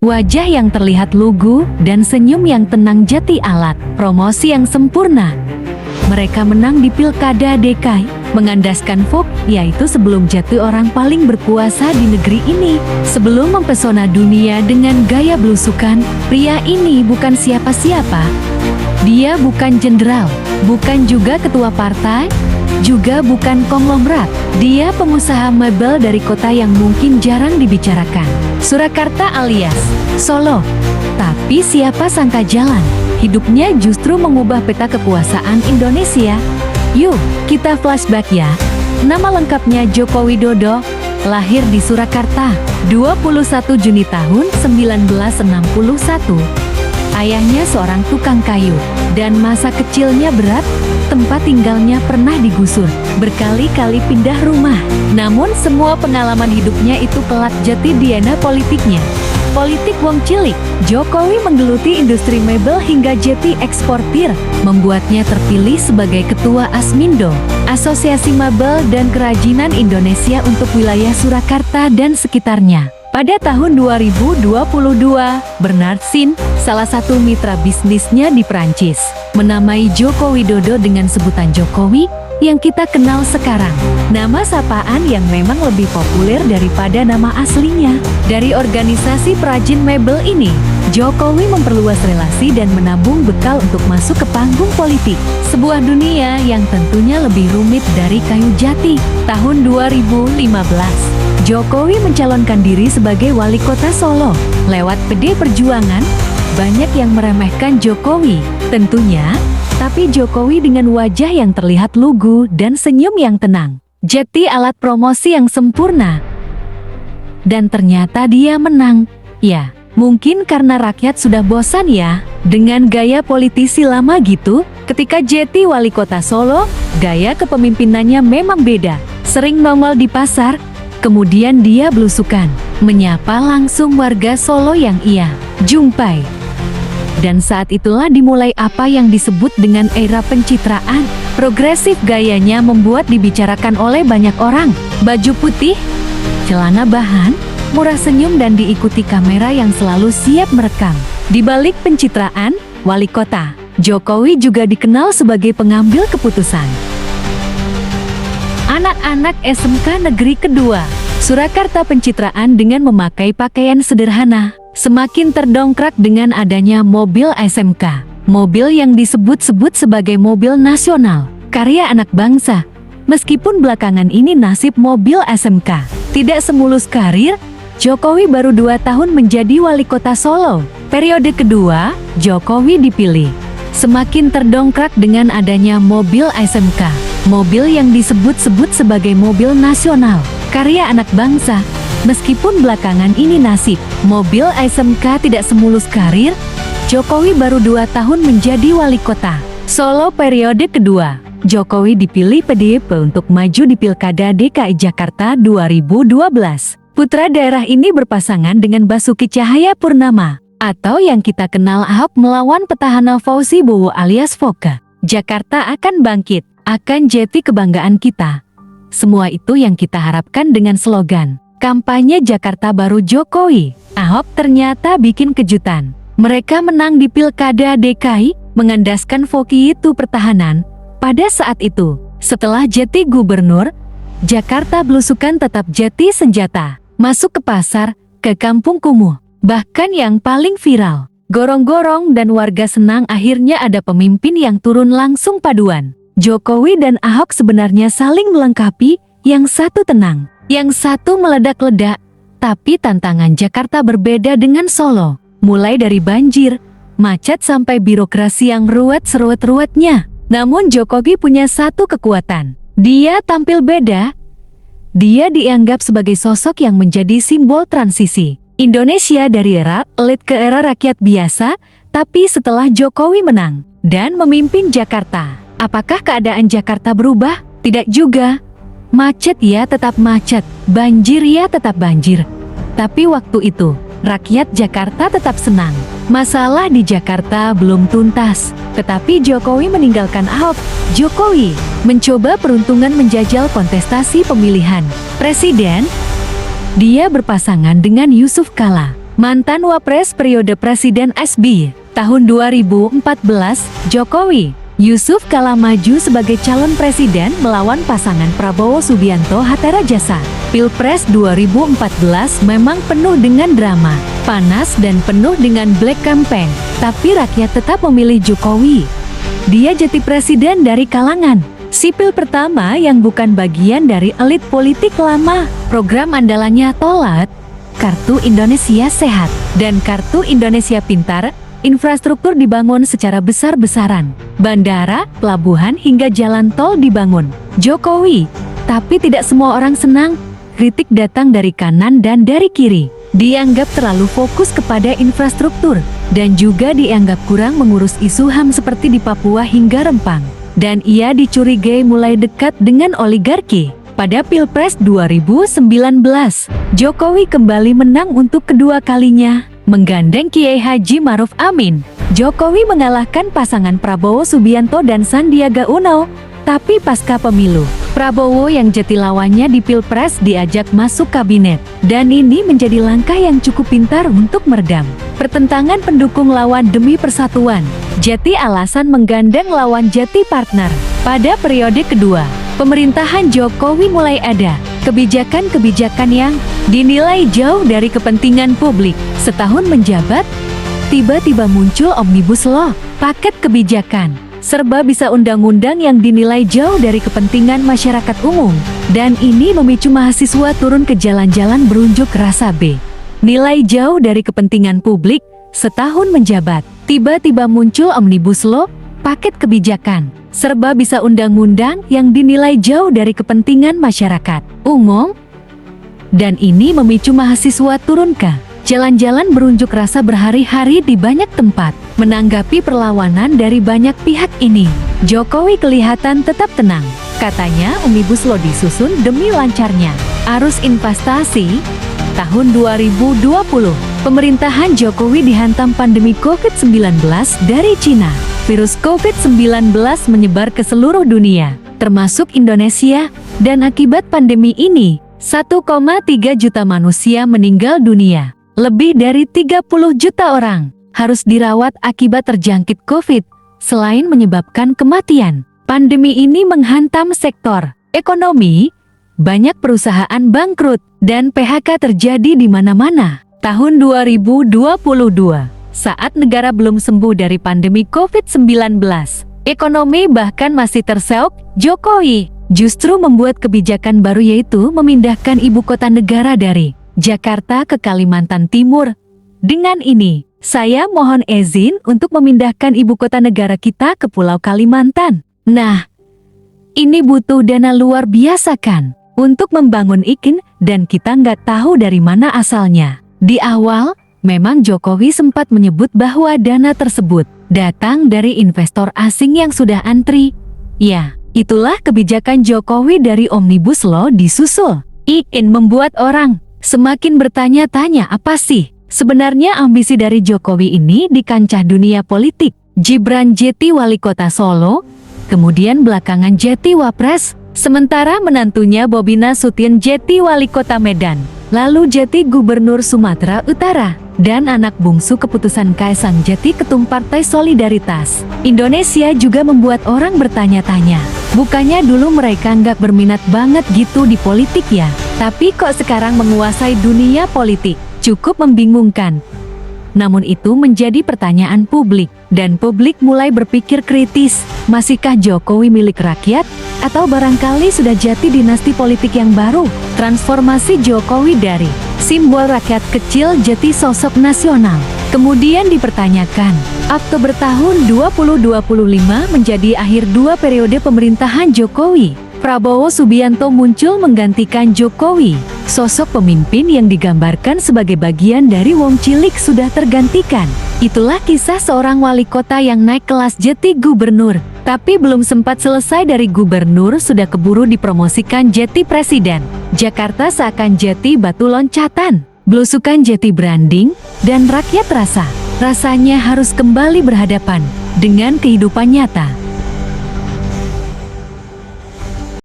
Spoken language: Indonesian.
Wajah yang terlihat lugu dan senyum yang tenang Jati Alat, promosi yang sempurna. Mereka menang di Pilkada DKI, mengandaskan Vogue, yaitu sebelum jatuh orang paling berkuasa di negeri ini. Sebelum mempesona dunia dengan gaya belusukan, pria ini bukan siapa-siapa. Dia bukan jenderal, bukan juga ketua partai, juga bukan konglomerat. Dia pengusaha mebel dari kota yang mungkin jarang dibicarakan, Surakarta alias Solo. Tapi siapa sangka jalan hidupnya justru mengubah peta kekuasaan Indonesia. Yuk, kita flashback ya. Nama lengkapnya Joko Widodo, lahir di Surakarta, 21 Juni tahun 1961. Ayahnya seorang tukang kayu, dan masa kecilnya berat, tempat tinggalnya pernah digusur, berkali-kali pindah rumah. Namun semua pengalaman hidupnya itu kelak jati diana politiknya. Politik wong cilik, Jokowi menggeluti industri mebel hingga jeti eksportir, membuatnya terpilih sebagai Ketua Asmindo, Asosiasi Mebel dan Kerajinan Indonesia untuk wilayah Surakarta dan sekitarnya. Pada tahun 2022, Bernard Sin, salah satu mitra bisnisnya di Prancis, menamai Joko Widodo dengan sebutan Jokowi, yang kita kenal sekarang. Nama sapaan yang memang lebih populer daripada nama aslinya. Dari organisasi perajin mebel ini, Jokowi memperluas relasi dan menabung bekal untuk masuk ke panggung politik. Sebuah dunia yang tentunya lebih rumit dari kayu jati. Tahun 2015, Jokowi mencalonkan diri sebagai wali kota Solo. Lewat PD Perjuangan, banyak yang meremehkan Jokowi, tentunya, tapi Jokowi dengan wajah yang terlihat lugu dan senyum yang tenang. Jati Alat promosi yang sempurna. Dan ternyata dia menang. Ya, mungkin karena rakyat sudah bosan ya, dengan gaya politisi lama gitu. Ketika Jati wali kota Solo, gaya kepemimpinannya memang beda. Sering nongol di pasar, kemudian dia belusukan, menyapa langsung warga Solo yang ia jumpai. Dan saat itulah dimulai apa yang disebut dengan era pencitraan. Progresif gayanya membuat dibicarakan oleh banyak orang. Baju putih, celana bahan, murah senyum dan diikuti kamera yang selalu siap merekam. Di balik pencitraan, wali kota, Jokowi juga dikenal sebagai pengambil keputusan. Anak-anak SMK Negeri Kedua, Surakarta pencitraan dengan memakai pakaian sederhana semakin terdongkrak dengan adanya mobil SMK. Mobil yang disebut-sebut sebagai mobil nasional, karya anak bangsa. Meskipun belakangan ini nasib mobil SMK tidak semulus karir, Jokowi baru 2 tahun menjadi wali kota Solo. Periode kedua, Jokowi dipilih. Semakin terdongkrak dengan adanya mobil SMK. Mobil yang disebut-sebut sebagai mobil nasional, karya anak bangsa. Meskipun belakangan ini nasib mobil SMK tidak semulus karir, Jokowi baru 2 tahun menjadi wali kota Solo periode kedua. Jokowi dipilih PDIP untuk maju di Pilkada DKI Jakarta 2012. Putra daerah ini berpasangan dengan Basuki Cahayapurnama, atau yang kita kenal Ahok melawan petahana Fauzi Bowo alias Foke. Jakarta akan bangkit, akan jati kebanggaan kita. Semua itu yang kita harapkan dengan slogan kampanye Jakarta Baru Jokowi. Ahok ternyata bikin kejutan. Mereka menang di Pilkada DKI, mengandaskan Foke itu pertahanan. Pada saat itu, setelah jati gubernur, Jakarta belusukan tetap jati senjata. Masuk ke pasar, ke kampung kumuh. Bahkan yang paling viral, gorong-gorong dan warga senang akhirnya ada pemimpin yang turun langsung paduan. Jokowi dan Ahok sebenarnya saling melengkapi, yang satu tenang, yang satu meledak-ledak. Tapi tantangan Jakarta berbeda dengan Solo. Mulai dari banjir, macet sampai birokrasi yang ruwet seruet-ruwetnya. Namun Jokowi punya satu kekuatan. Dia tampil beda. Dia dianggap sebagai sosok yang menjadi simbol transisi Indonesia dari era elit ke era rakyat biasa. Tapi setelah Jokowi menang dan memimpin Jakarta, apakah keadaan Jakarta berubah? Tidak juga. Macet ya tetap macet, banjir ya tetap banjir. Tapi waktu itu, rakyat Jakarta tetap senang. Masalah di Jakarta belum tuntas, tetapi Jokowi meninggalkan Ahok. Jokowi mencoba peruntungan menjajal kontestasi pemilihan presiden. Dia berpasangan dengan Yusuf Kala. Mantan Wapres periode Presiden SBY tahun 2014, Jokowi Yusuf Kala maju sebagai calon presiden melawan pasangan Prabowo Subianto Hatta Rajasa. Pilpres 2014 memang penuh dengan drama, panas dan penuh dengan black campaign, tapi rakyat tetap memilih Jokowi. Dia jati presiden dari kalangan sipil pertama yang bukan bagian dari elit politik lama. Program andalannya Tolat, Kartu Indonesia Sehat, dan Kartu Indonesia Pintar. Infrastruktur dibangun secara besar-besaran. Bandara, pelabuhan, hingga jalan tol dibangun. Jokowi, tapi tidak semua orang senang. Kritik datang dari kanan dan dari kiri. Dianggap terlalu fokus kepada infrastruktur, dan juga dianggap kurang mengurus isu HAM seperti di Papua hingga Rempang. Dan ia dicurigai mulai dekat dengan oligarki. Pada Pilpres 2019, Jokowi kembali menang untuk kedua kalinya, menggandeng Kiai Haji Maruf Amin. Jokowi mengalahkan pasangan Prabowo Subianto dan Sandiaga Uno. Tapi pasca pemilu, Prabowo yang jadi lawannya di Pilpres diajak masuk kabinet. Dan ini menjadi langkah yang cukup pintar untuk meredam pertentangan pendukung lawan demi persatuan. Jati alasan menggandeng lawan jati partner. Pada periode kedua, pemerintahan Jokowi mulai ada kebijakan-kebijakan yang dinilai jauh dari kepentingan publik. Setahun menjabat, tiba-tiba muncul Omnibus Law, paket kebijakan serba bisa undang-undang yang dinilai jauh dari kepentingan masyarakat umum. Dan ini memicu mahasiswa turun ke jalan-jalan berunjuk rasa nilai jauh dari kepentingan publik. Setahun menjabat, tiba-tiba muncul Omnibus Law, paket kebijakan serba bisa undang-undang yang dinilai jauh dari kepentingan masyarakat umum. Dan ini memicu mahasiswa turun ke jalan-jalan berunjuk rasa berhari-hari di banyak tempat. Menanggapi perlawanan dari banyak pihak ini, Jokowi kelihatan tetap tenang. Katanya Omnibus Law disusun demi lancarnya arus investasi. Tahun 2020, pemerintahan Jokowi dihantam pandemi COVID-19 dari Cina. Virus COVID-19 menyebar ke seluruh dunia, termasuk Indonesia, dan akibat pandemi ini, 1,3 juta manusia meninggal dunia. Lebih dari 30 juta orang harus dirawat akibat terjangkit COVID. Selain menyebabkan kematian, pandemi ini menghantam sektor ekonomi. Banyak perusahaan bangkrut dan PHK terjadi di mana-mana. Tahun 2022, saat negara belum sembuh dari pandemi COVID-19, ekonomi bahkan masih terseok, Jokowi justru membuat kebijakan baru, yaitu memindahkan ibu kota negara dari Jakarta ke Kalimantan Timur. Dengan ini, saya mohon izin untuk memindahkan ibu kota negara kita ke Pulau Kalimantan. Nah, ini butuh dana luar biasa kan untuk membangun IKN, dan kita nggak tahu dari mana asalnya. Di awal, memang Jokowi sempat menyebut bahwa dana tersebut datang dari investor asing yang sudah antri. Ya, itulah kebijakan Jokowi dari Omnibus Law disusul. IKN membuat orang semakin bertanya-tanya, apa sih sebenarnya ambisi dari Jokowi ini di kancah dunia politik. Gibran jadi wali kota Solo, kemudian belakangan jadi wapres, sementara menantunya Bobi Nasution jadi wali kota Medan, lalu jadi gubernur Sumatera Utara, dan anak bungsu keputusan Kaisang jadi ketum Partai Solidaritas Indonesia juga membuat orang bertanya-tanya. Bukannya dulu mereka nggak berminat banget gitu di politik ya, tapi kok sekarang menguasai dunia politik? Cukup membingungkan. Namun itu menjadi pertanyaan publik, dan publik mulai berpikir kritis. Masihkah Jokowi milik rakyat? Atau barangkali sudah jati dinasti politik yang baru? Transformasi Jokowi dari simbol rakyat kecil jadi sosok nasional kemudian dipertanyakan. Oktober tahun 2025 menjadi akhir dua periode pemerintahan Jokowi. Prabowo Subianto muncul menggantikan Jokowi. Sosok pemimpin yang digambarkan sebagai bagian dari wong cilik sudah tergantikan. Itulah kisah seorang wali kota yang naik kelas jadi gubernur. Tapi belum sempat selesai dari gubernur sudah keburu dipromosikan jadi presiden. Jakarta seakan jadi batu loncatan. Belusukan jadi branding, dan rakyat rasanya harus kembali berhadapan dengan kehidupan nyata.